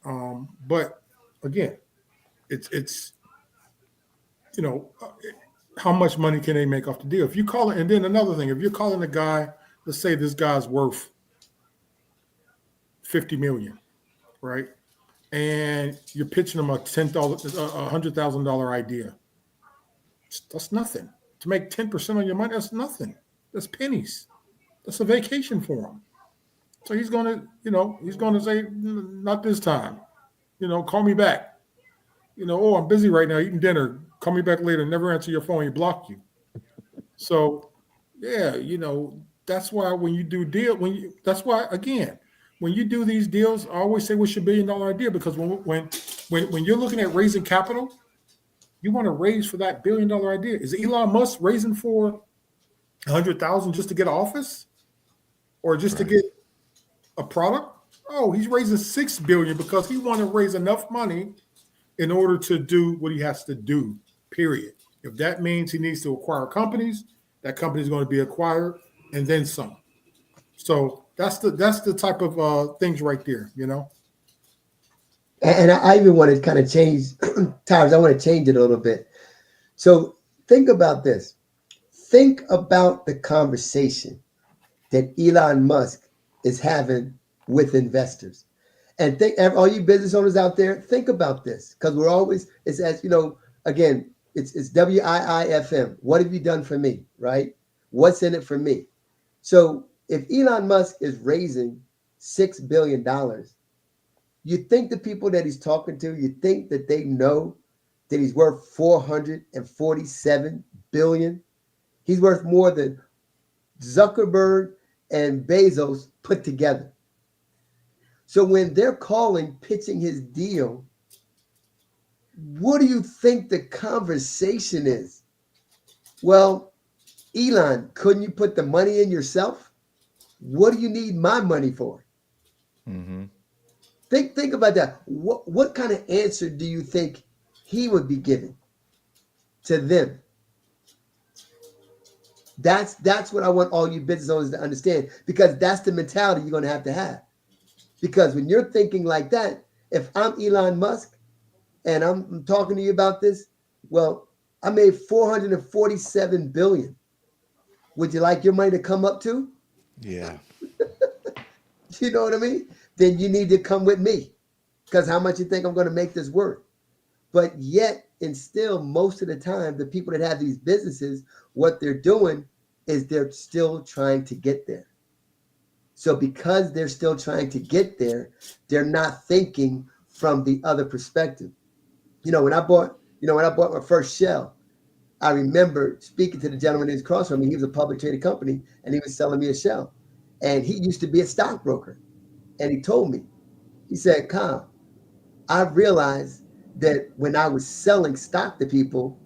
But again, it's you know how much money can they make off the deal? If you call it, and then another thing, if you're calling a guy, let's say this guy's worth 50 million, right? And you're pitching him a $100,000 idea. That's nothing. To make 10% on your money, that's nothing. That's pennies. That's a vacation for him. So he's gonna say, not this time. Call me back. Oh, I'm busy right now eating dinner. Call me back later. Never answer your phone. He blocked you. So yeah, that's why when you do deal, that's why again, when you do these deals, I always say, what's your $1 billion idea? Because when you're looking at raising capital, you want to raise for that $1 billion idea. Is Elon Musk raising for 100,000 just to get office, or just to Right. get a product? Oh, he's raising 6 billion because he want to raise enough money in order to do what he has to do. Period. If that means he needs to acquire companies, that company is going to be acquired and then some. So that's the type of things right there. And I even want to kind of change times. I want to change it a little bit. So think about this. Think about the conversation that Elon Musk is having with investors. And think, all you business owners out there, think about this, because it's as again, it's WIIFM. What have you done for me, right? What's in it for me? So if Elon Musk is raising $6 billion, you think the people that he's talking to, you think that they know that he's worth 447 billion? He's worth more than Zuckerberg and Bezos put together. So when they're calling, pitching his deal, what do you think the conversation is? Well, Elon, couldn't you put the money in yourself? What do you need my money for? Mm-hmm. Think about that. What kind of answer do you think he would be giving to them? That's what I want all you business owners to understand, because that's the mentality you're going to have. Because when you're thinking like that, if I'm Elon Musk, and I'm talking to you about this. Well, I made 447 billion. Would you like your money to come up too? Yeah. You know what I mean? Then you need to come with me. Because how much you think I'm going to make this worth? But yet, and still, most of the time, the people that have these businesses, what they're doing is they're still trying to get there. So because they're still trying to get there, they're not thinking from the other perspective. When I bought my first shell, I remember speaking to the gentleman who's across from me. He was a public traded company, and he was selling me a shell. And he used to be a stockbroker. And he told me, he said, Kyle, I realized that when I was selling stock to people,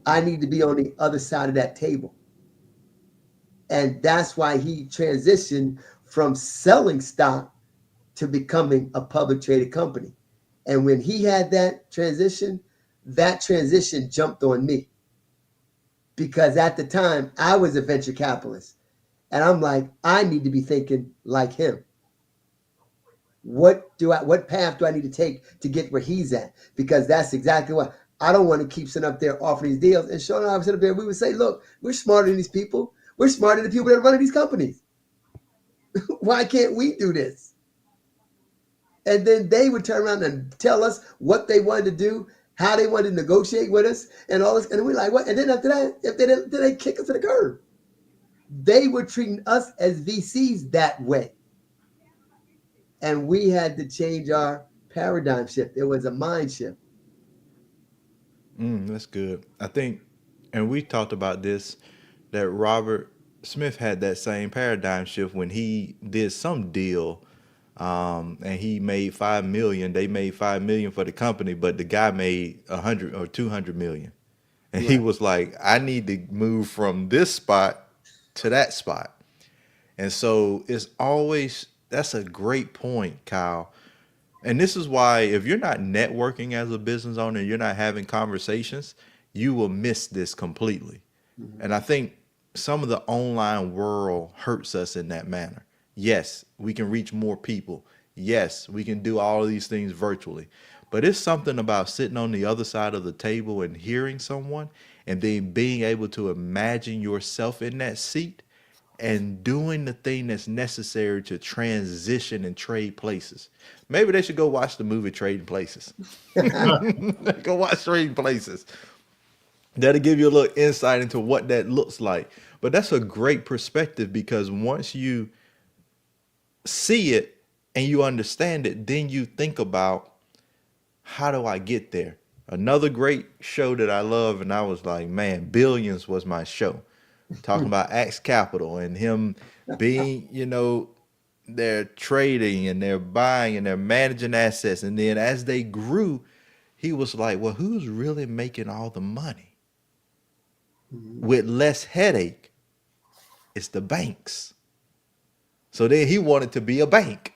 I need to be on the other side of that table. And that's why he transitioned from selling stock to becoming a public traded company. And when he had that transition jumped on me because at the time I was a venture capitalist. And I'm like, I need to be thinking like him. What path do I need to take to get where he's at? Because that's exactly what I don't want to keep sitting up there offering these deals. And Sean and I would sit up there, we would say, look, we're smarter than these people. We're smarter than the people that are running these companies. Why can't we do this? And then they would turn around and tell us what they wanted to do, how they wanted to negotiate with us, and all this. And we're like, what? And then after that, if they didn't, then they kick us to the curb. They were treating us as VCs that way. And we had to change our paradigm shift. It was a mind shift. That's good. I think, and we talked about this, that Robert Smith had that same paradigm shift when he did some deal, and he made 5 million. They made 5 million for the company, but the guy made 100 or 200 million, and he Right. was like, "I need to move from this spot to that spot." And so it's always that's a great point, Kyle. And this is why if you're not networking as a business owner, you're not having conversations, you will miss this completely. Mhm. And I think some of the online world hurts us in that manner. Yes, we can reach more people. Yes, we can do all of these things virtually. But it's something about sitting on the other side of the table and hearing someone and then being able to imagine yourself in that seat and doing the thing that's necessary to transition and trade places. Maybe they should go watch the movie Trading Places. Go watch Trading Places. That'll give you a little insight into what that looks like. But that's a great perspective because once you see it and you understand it, then you think about how do I get there? Another great show that I love, and I was like, man, Billions was my show. Talking about Axe Capital and him being, they're trading and they're buying and they're managing assets. And then as they grew, he was like, well, who's really making all the money Mhm. with less headache? It's the banks. So then he wanted to be a bank.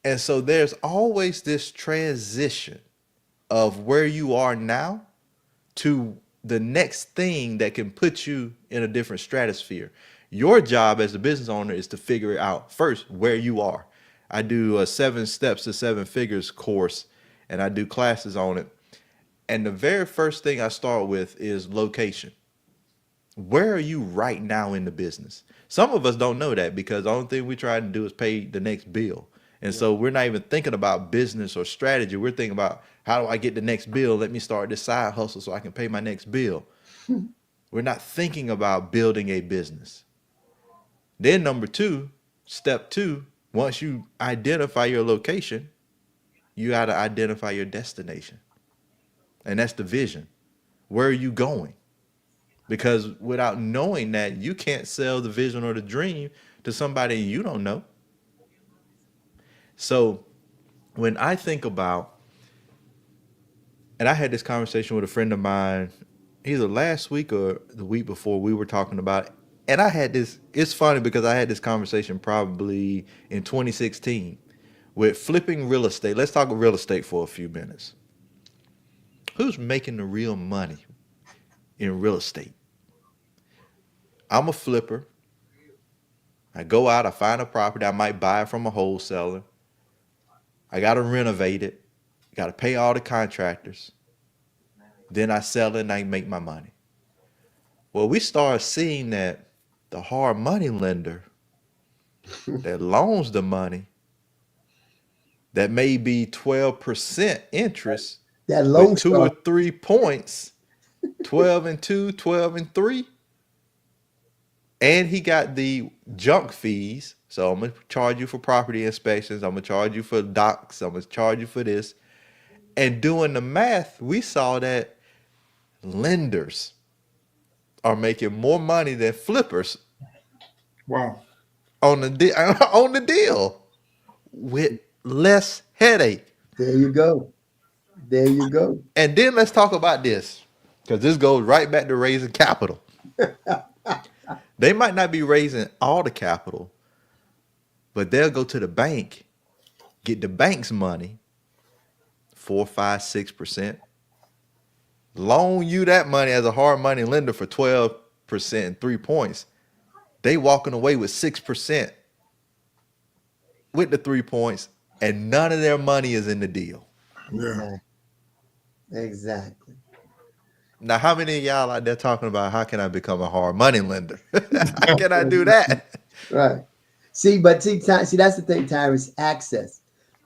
And so there's always this transition of where you are now to the next thing that can put you in a different stratosphere. Your job as a business owner is to figure out first where you are. I do a 7 steps to 7 figures course and I do classes on it. And the very first thing I start with is location. Where are you right now in the business? Some of us don't know that because the only thing we try to do is pay the next bill. And Right. so we're not even thinking about business or strategy. We're thinking about how do I get the next bill? Let me start this side hustle so I can pay my next bill. We're not thinking about building a business. Then, number two, step two, once you identify your location, you got to identify your destination. And that's the vision. Where are you going? Because without knowing that, you can't sell the vision or the dream to somebody you don't know. So when I think about, and I had this conversation with a friend of mine either last week or the week before, we were talking about, and I had this, it's funny because I had this conversation probably in 2016 with flipping real estate. Let's talk real estate for a few minutes. Who's making the real money in real estate? I'm a flipper. I go out, I find a property, I might buy it from a wholesaler. I got to renovate it. Got to pay all the contractors. Then I sell it and I make my money. Well, we start seeing that the hard money lender that loans the money that may be 12% interest That Lone with 2 or 3 points, 12 and 2, 12 and 3. And he got the junk fees. So I'm going to charge you for property inspections. I'm going to charge you for docs. I'm going to charge you for this. And doing the math, we saw that lenders are making more money than flippers Wow. on the on the deal with less headache. There you go. There you go. And then let's talk about this, because this goes right back to raising capital. They might not be raising all the capital, but they'll go to the bank, get the bank's money, 4, 5, 6%, loan you that money as a hard money lender for 12% and 3 points. They walking away with 6% with the 3 points, and none of their money is in the deal. Yeah. Exactly. Exactly. Now, how many of y'all out there talking about how can I become a hard money lender? How can I do that? Right. See, but see, that's the thing, Tyrus. Access.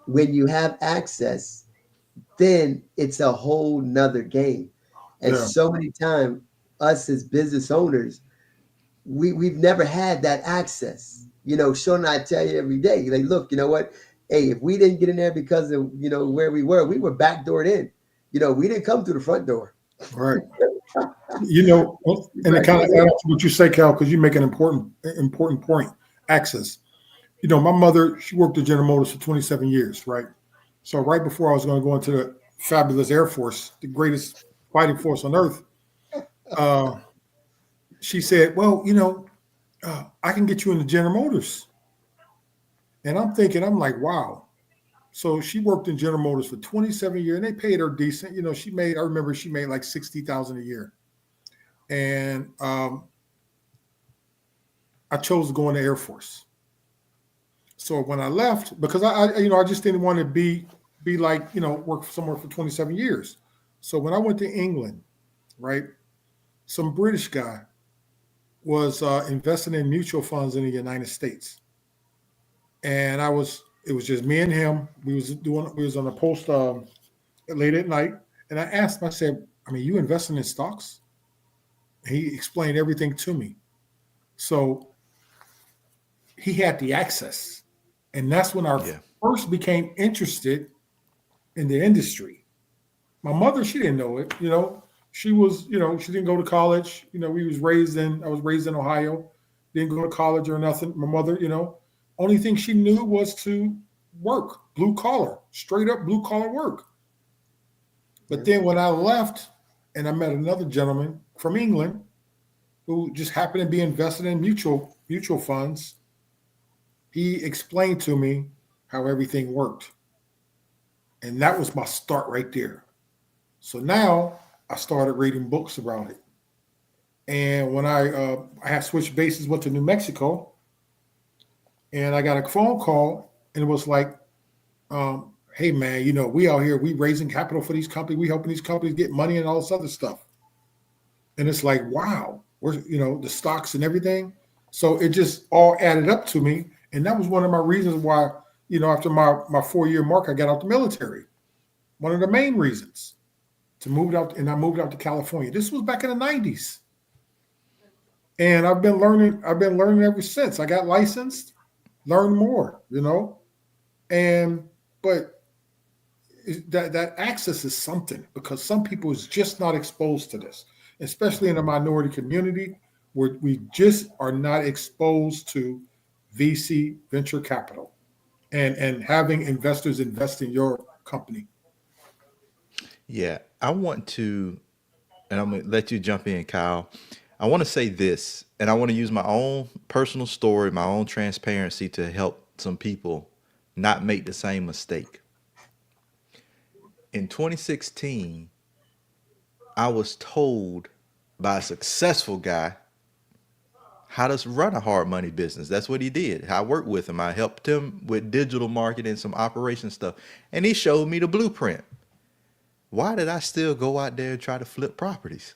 When you have access, then it's a whole nother game. And Yeah. so many times, us as business owners, we've never had that access. Sean and I tell you every day, like, look, you know what? Hey, if we didn't get in there because of where we were backdoored in. We didn't come through the front door. Right. And it kind of add on to what you say, Cal, because you make an important point. Access. My mother, she worked at General Motors for 27 years, right? So right before I was going to go into the fabulous Air Force, the greatest fighting force on earth, she said, well, I can get you into General Motors. And I'm like, wow. So she worked in General Motors for 27 years, and they paid her decent. I remember she made like $60,000 a year. And I chose to go in the Air Force. So when I left, because I just didn't want to be like, work somewhere for 27 years. So when I went to England, right, some British guy was investing in mutual funds in the United States. And it was just me and him. We was on a post late at night. And I asked him, I said, you investing in stocks? And he explained everything to me. So he had the access. And that's when I first became interested in the industry. My mother, she didn't know it, She was, she didn't go to college. I was raised in Ohio, didn't go to college or nothing. My mother, only thing she knew was to work, blue collar, straight up blue collar work. But then when I left and I met another gentleman from England who just happened to be invested in mutual funds, he explained to me how everything worked. And that was my start right there. So now I started reading books about it. And when I had switched bases, went to New Mexico, and I got a phone call, and it was like, hey, man, we out here, we raising capital for these companies. We helping these companies get money and all this other stuff. And it's like, wow, where's, the stocks and everything. So it just all added up to me. And that was one of my reasons why, after my 4-year mark, I got out the military. One of the main reasons to move out, and I moved out to California. This was back in the 90s. And I've been learning ever since. I got licensed, learned more, but that access is something, because some people is just not exposed to this, especially in the minority community, where we just are not exposed to VC venture capital and having investors invest in your company. Yeah, I want to, and I'm going to let you jump in, Kyle. I want to say this, and I want to use my own personal story, my own transparency to help some people not make the same mistake. In 2016, I was told by a successful guy how to run a hard money business. That's what he did. I worked with him. I helped him with digital marketing, some operation stuff. And he showed me the blueprint. why did I still go out there and try to flip properties?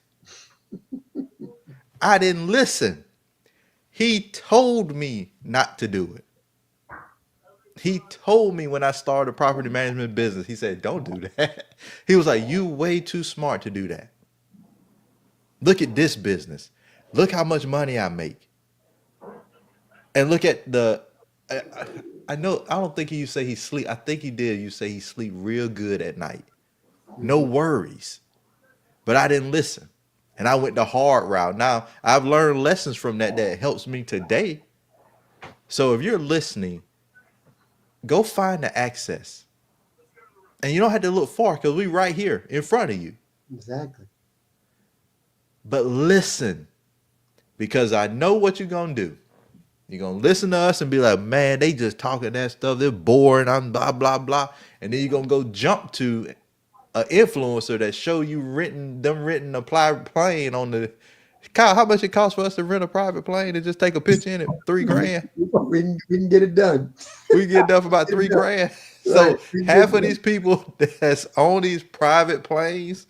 I didn't listen. He told me not to do it. He told me when I started a property management business, he said, don't do that. He was like, you way too smart to do that. Look at this business. Look how much money I make. And look at the, I, I know, I don't think you say he sleep. I think he did. You say he sleep real good at night. No Mhm. worries. But I didn't listen. And I went the hard route. Now I've learned lessons from that that helps me today. So if you're listening, go find the access. And you don't have to look far because we right here in front of you. Exactly. But listen, because I know what you're gonna do. You're gonna listen to us and be like, man, they just talking that stuff. They're boring. I'm blah blah blah. And then you're gonna go jump to an influencer that show you written a private plane on the. Kyle, how much it costs for us to rent a private plane and just take a picture in it? $3,000. We can get it done. We get done for about Get it three done. grand. Right. So We can get half it of done. these people that's on these private planes,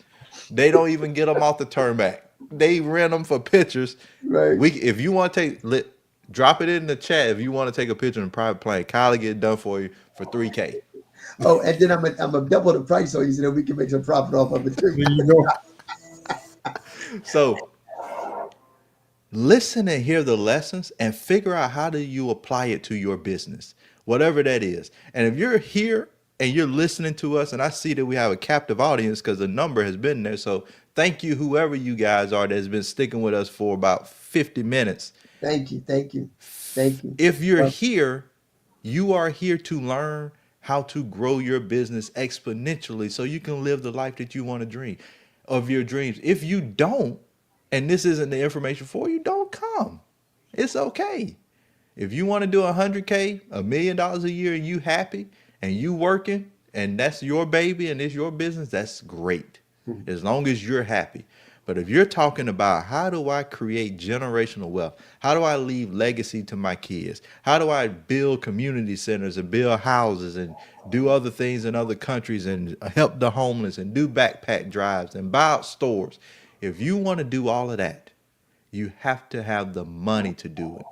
they don't even get them off the tarmac. They rent them for pictures. Right. If you want to drop it in the chat. If you want to take a picture in a private plane, Kyle will get it done for you for $3,000. Oh, and then I'm a double the price on you so that we can make some profit off of it too. There you go. So listen and hear the lessons and figure out how do you apply it to your business, whatever that is. And if you're here and you're listening to us, and I see that we have a captive audience because the number has been there. So thank you, whoever you guys are that's been sticking with us for about 50 minutes. Thank you. Thank you. Thank you. If you're Well, here, you are here to learn how to grow your business exponentially so you can live the life that you want to dream of your dreams. If you don't, and this isn't the information for you, don't come. It's okay. If you want to do 100K, $1 million a year, and you happy and you working, and that's your baby and it's your business, that's great. As long as you're happy. But if you're talking about how do I create generational wealth? How do I leave legacy to my kids? How do I build community centers and build houses and do other things in other countries and help the homeless and do backpack drives and buy out stores? If you want to do all of that, you have to have the money to do it.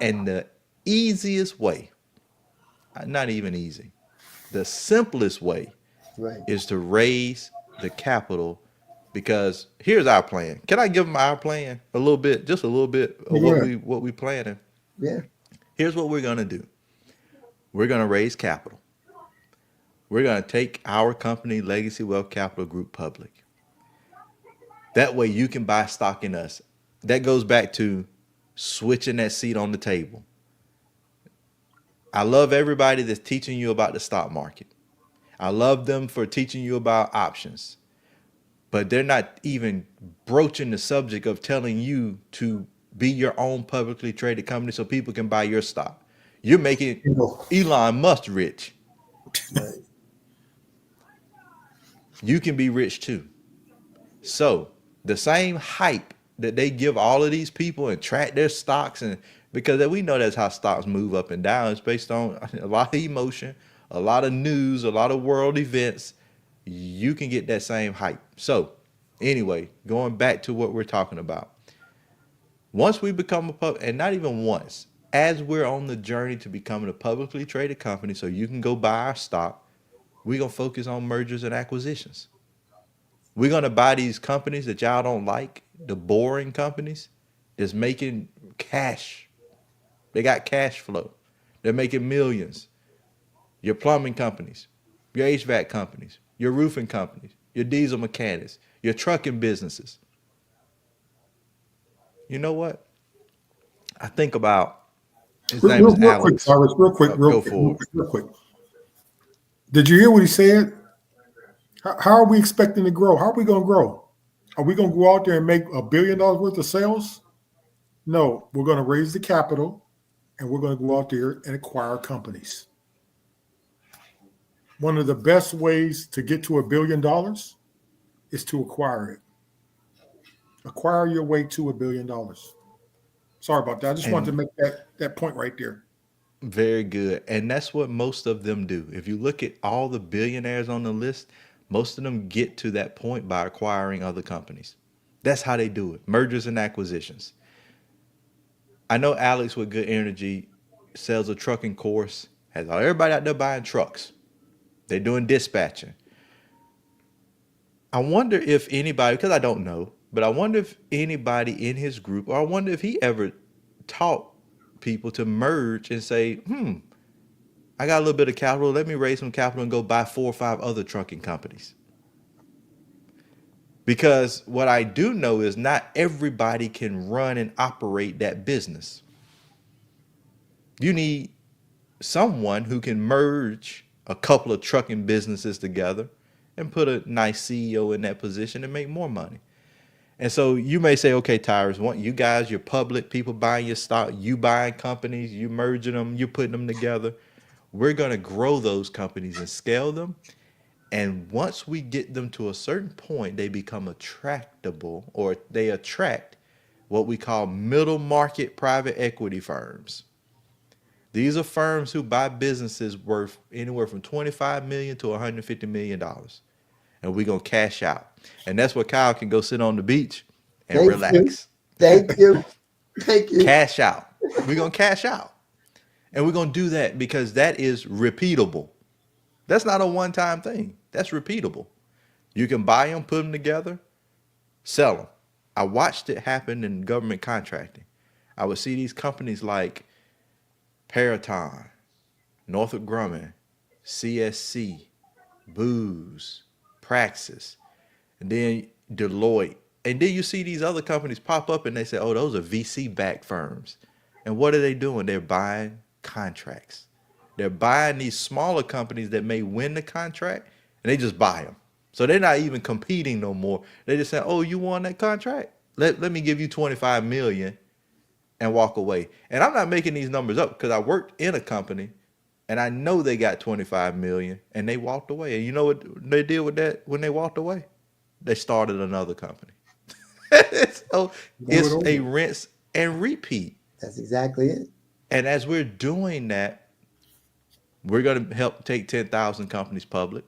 And the easiest way, not even easy, the simplest way right. is to raise the capital, because here's our plan. Can I give them our plan a little bit, just a little bit of Go ahead. what we planning? Yeah. Here's what we're gonna do. We're gonna raise capital. We're gonna take our company, Legacy Wealth Capital Group, public. That way you can buy stock in us. That goes back to switching that seat on the table. I love everybody that's teaching you about the stock market. I love them for teaching you about options, but they're not even broaching the subject of telling you to be your own publicly traded company so people can buy your stock. You're making You know, Elon Musk rich. Right. You can be rich too. So the same hype that they give all of these people and track their stocks, and because we know that's how stocks move up and down, it's based on a lot of emotion, a lot of news, a lot of world events. You can get that same hype. So anyway, going back to what we're talking about. Once we become a pub, and not even once, as we're on the journey to becoming a publicly traded company, so you can go buy our stock, we're gonna focus on mergers and acquisitions. We're gonna buy these companies that y'all don't like, the boring companies that's making cash. They got cash flow. They're making millions. Your plumbing companies, your HVAC companies, your roofing companies, your diesel mechanics, your trucking businesses. You know what? I think about, his name is real quick, Alex. Cyrus, Go for it. real quick. Did you hear what he said? How are we expecting to grow? How are we going to grow? Are we going to go out there and make $1 billion worth of sales? No, we're going to raise the capital and we're going to go out there and acquire companies. One of the best ways to get to $1 billion is to acquire it. Acquire your way to $1 billion. Sorry about that. I just wanted to And make that point right there. very good. And that's what most of them do. If you look at all the billionaires on the list, Most of them get to that point by acquiring other companies. That's how they do it. Mergers and acquisitions. I know Alex with Good Energy sells a trucking course, has everybody out there buying trucks. They're doing dispatching. I wonder if anybody, because I don't know, but I wonder if anybody in his group, or I wonder if he ever taught people to merge and say, I got a little bit of capital. Let me raise some capital and go buy 4 or 5 other trucking companies. Because what I do know is not everybody can run and operate that business. You need someone who can merge a couple of trucking businesses together and put a nice CEO in that position and make more money. And so you may say, okay, Tyrus, you guys, you're public, people buying your stock, you buying companies, you merging them, you putting them together. We're going to grow those companies and scale them. And once we get them to a certain point, they become attractable, or they attract what we call middle market private equity firms. These are firms who buy businesses worth anywhere from $25 million to $150 million. And we're going to cash out. And that's where Kyle can go sit on the beach and Thank you. relax. Thank you. Thank you. Cash out. We're going to cash out. And we're going to do that because that is repeatable. That's not a one-time thing. That's repeatable. You can buy them, put them together, sell them. I watched it happen in government contracting. I would see these companies like Peraton, Northrop Grumman, CSC, Booz, Praxis, and then Deloitte. And then you see these other companies pop up and they say, oh, those are VC-backed firms. And what are they doing? They're buying contracts. They're buying these smaller companies that may win the contract, and they just buy them. So they're not even competing no more. They just say, oh, you won that contract? Let me give you $25 million and walk away. And I'm not making these numbers up because I worked in a company and I know they got $25 million and they walked away. And you know what they did with that when they walked away? They started another company. So it's a rinse and repeat. That's exactly it. And as we're doing that, we're going to help take 10,000 companies public.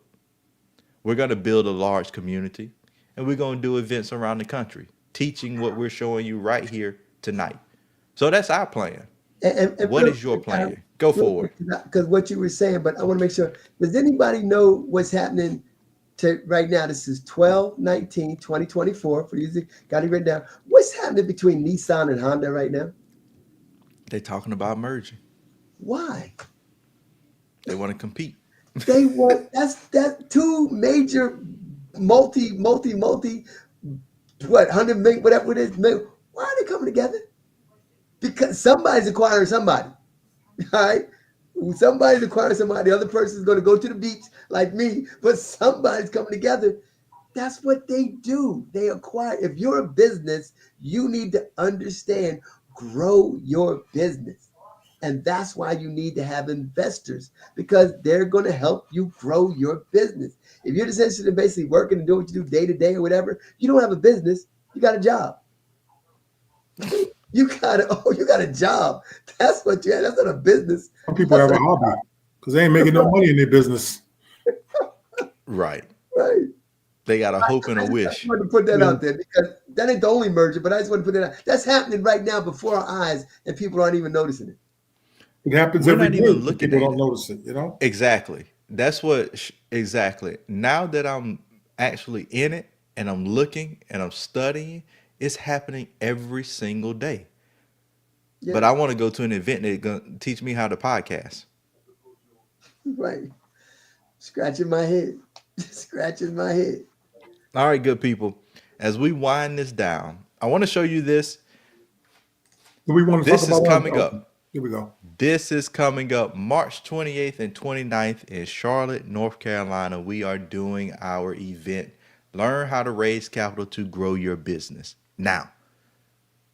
We're going to build a large community. And we're going to do events around the country, teaching what we're showing you right here tonight. So that's our plan. And what is your plan? Go forward. Because what you were saying, but I want to make sure, does anybody know what's happening to right now? This is 12/19/2024 for you. Got it written down. What's happening between Nissan and Honda right now? They're talking about merging. Why? They want to compete. They want that's two major multi what 100 million, whatever it is. Why are they coming together? Because somebody's acquiring somebody. All right. Somebody's acquiring somebody. The other person's going to go to the beach like me, but somebody's coming together. That's what they do. They acquire. If you're a business, you need to understand, grow your business. And that's why you need to have investors, because they're going to help you grow your business. If you're just interested in basically working and doing what you do day to day or whatever, you don't have a business. You got a job. You got a job. That's what you have. That's not a business. Some people have a hobby because they ain't making no money in their business. Right. Right. They got a hope and a wish. I just wanted to put that out there because that ain't the only merger, but I just want to put that out. That's happening right now before our eyes, and people aren't even noticing it. It happens We're every not day. even looking People at don't it. notice it, you know? Exactly. That's what, exactly. Now that I'm actually in it and I'm looking and I'm studying, it's happening every single day. Yeah. But I want to go to an event that's going to teach me how to podcast. Right. Scratching my head. Scratching my head. All right, good people. As we wind this down, I want to show you this. Do we want to This talk is about coming one? up. Here we go. This is coming up March 28th and 29th in Charlotte, North Carolina. We are doing our event, Learn How to Raise Capital to Grow Your Business. Now,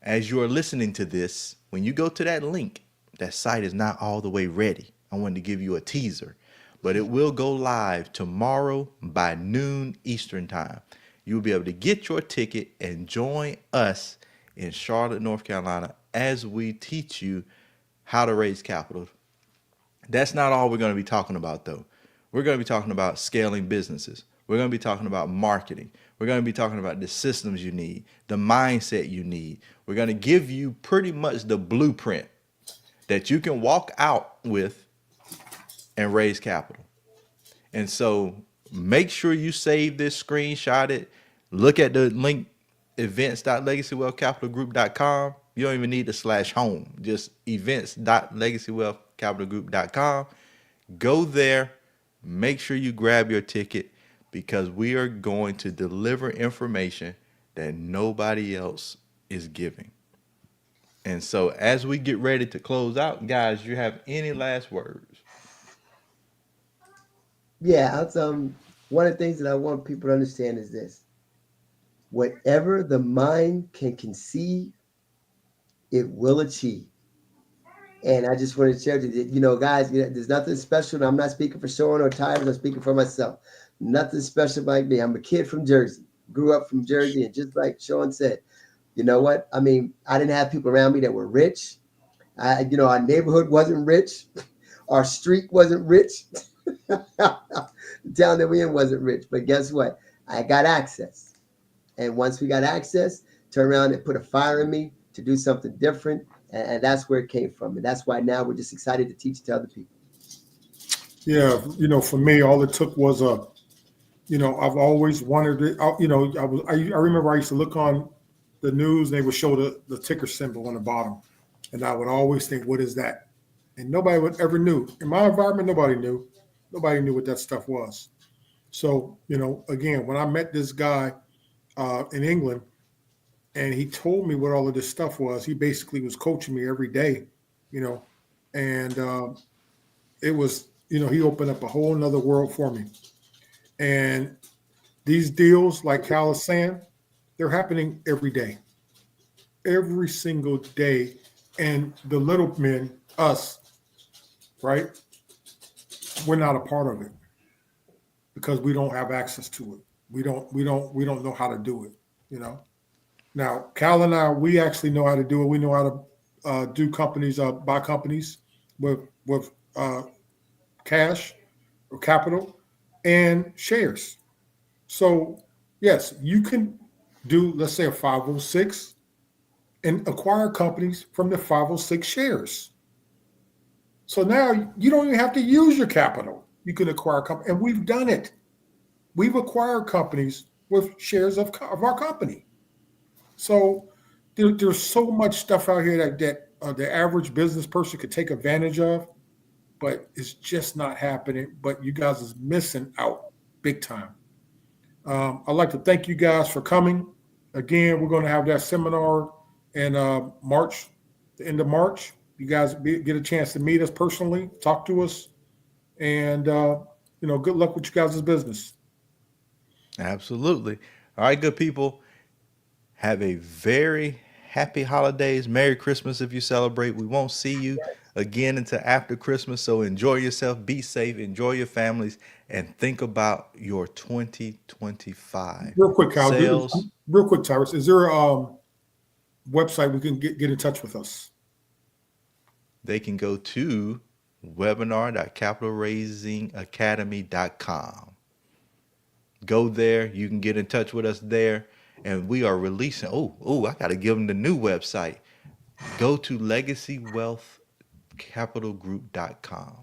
as you are listening to this, when you go to that link, that site is not all the way ready. I wanted to give you a teaser, but it will go live tomorrow by noon Eastern time. You'll be able to get your ticket and join us in Charlotte, North Carolina, as we teach you how to raise capital. That's not all we're going to be talking about, though. We're going to be talking about scaling businesses. We're going to be talking about marketing. We're going to be talking about the systems you need, the mindset you need. We're going to give you pretty much the blueprint that you can walk out with and raise capital. And so make sure you save this, screenshot it, look at the link events.legacywealthcapitalgroup.com. You don't even need the slash home, just events.legacywealthcapitalgroup.com. Go there, make sure you grab your ticket because we are going to deliver information that nobody else is giving. And so as we get ready to close out, guys, you have any last words? Yeah, that's one of the things that I want people to understand is this: whatever the mind can conceive, it will achieve. And I just want to share that, guys, there's nothing special. And I'm not speaking for Sean or Tyrus. I'm speaking for myself. Nothing special like me. I'm a kid from Jersey, grew up from Jersey. And just like Sean said, you know what? I mean, I didn't have people around me that were rich. Our neighborhood wasn't rich. Our street wasn't rich. The town that we in wasn't rich. But guess what? I got access. And once we got access, turn around and put a fire in me to do something different. And that's where it came from. And that's why now we're just excited to teach it to other people. Yeah, for me, all it took was I've always wanted it. I remember I used to look on the news and they would show the ticker symbol on the bottom. And I would always think, what is that? And nobody would ever knew. In my environment, nobody knew. Nobody knew what that stuff was. So, again, when I met this guy in England and he told me what all of this stuff was, he basically was coaching me every day, and it was, he opened up a whole nother world for me. And these deals, like Cal is saying, they're happening every day, every single day. And the little men, us, right? We're not a part of it because we don't have access to it. We don't know how to do it. Now, Cal and I, we actually know how to do it. We know how to do companies, buy companies with cash or capital and shares. So, yes, you can do, let's say, a 506 and acquire companies from the 506 shares. So now you don't even have to use your capital. You can acquire companies, and we've done it. We've acquired companies with shares of our company. So there's so much stuff out here that the average business person could take advantage of, but it's just not happening. But you guys is missing out big time. I'd like to thank you guys for coming. Again, we're going to have that seminar in March, the end of March. You guys get a chance to meet us personally, talk to us, and good luck with you guys' business. Absolutely. All right, good people. Have a very happy holidays. Merry Christmas if you celebrate. We won't see you again until after Christmas. So enjoy yourself, be safe, enjoy your families, and think about your 2025 Real quick, Kyle. sales. Real quick, Tyrus. Is there a website we can get in touch with us? They can go to webinar.capitalraisingacademy.com. Go there. You can get in touch with us there. And we are releasing. I got to give them the new website. Go to legacywealthcapitalgroup.com.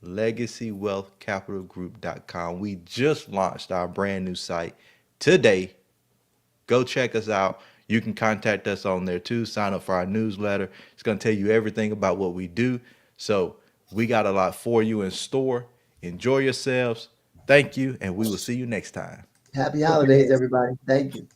Legacywealthcapitalgroup.com. We just launched our brand new site today. Go check us out. You can contact us on there too. Sign up for our newsletter. It's going to tell you everything about what we do. So we got a lot for you in store. Enjoy yourselves. Thank you, and we will see you next time. Happy holidays, everybody. Thank you.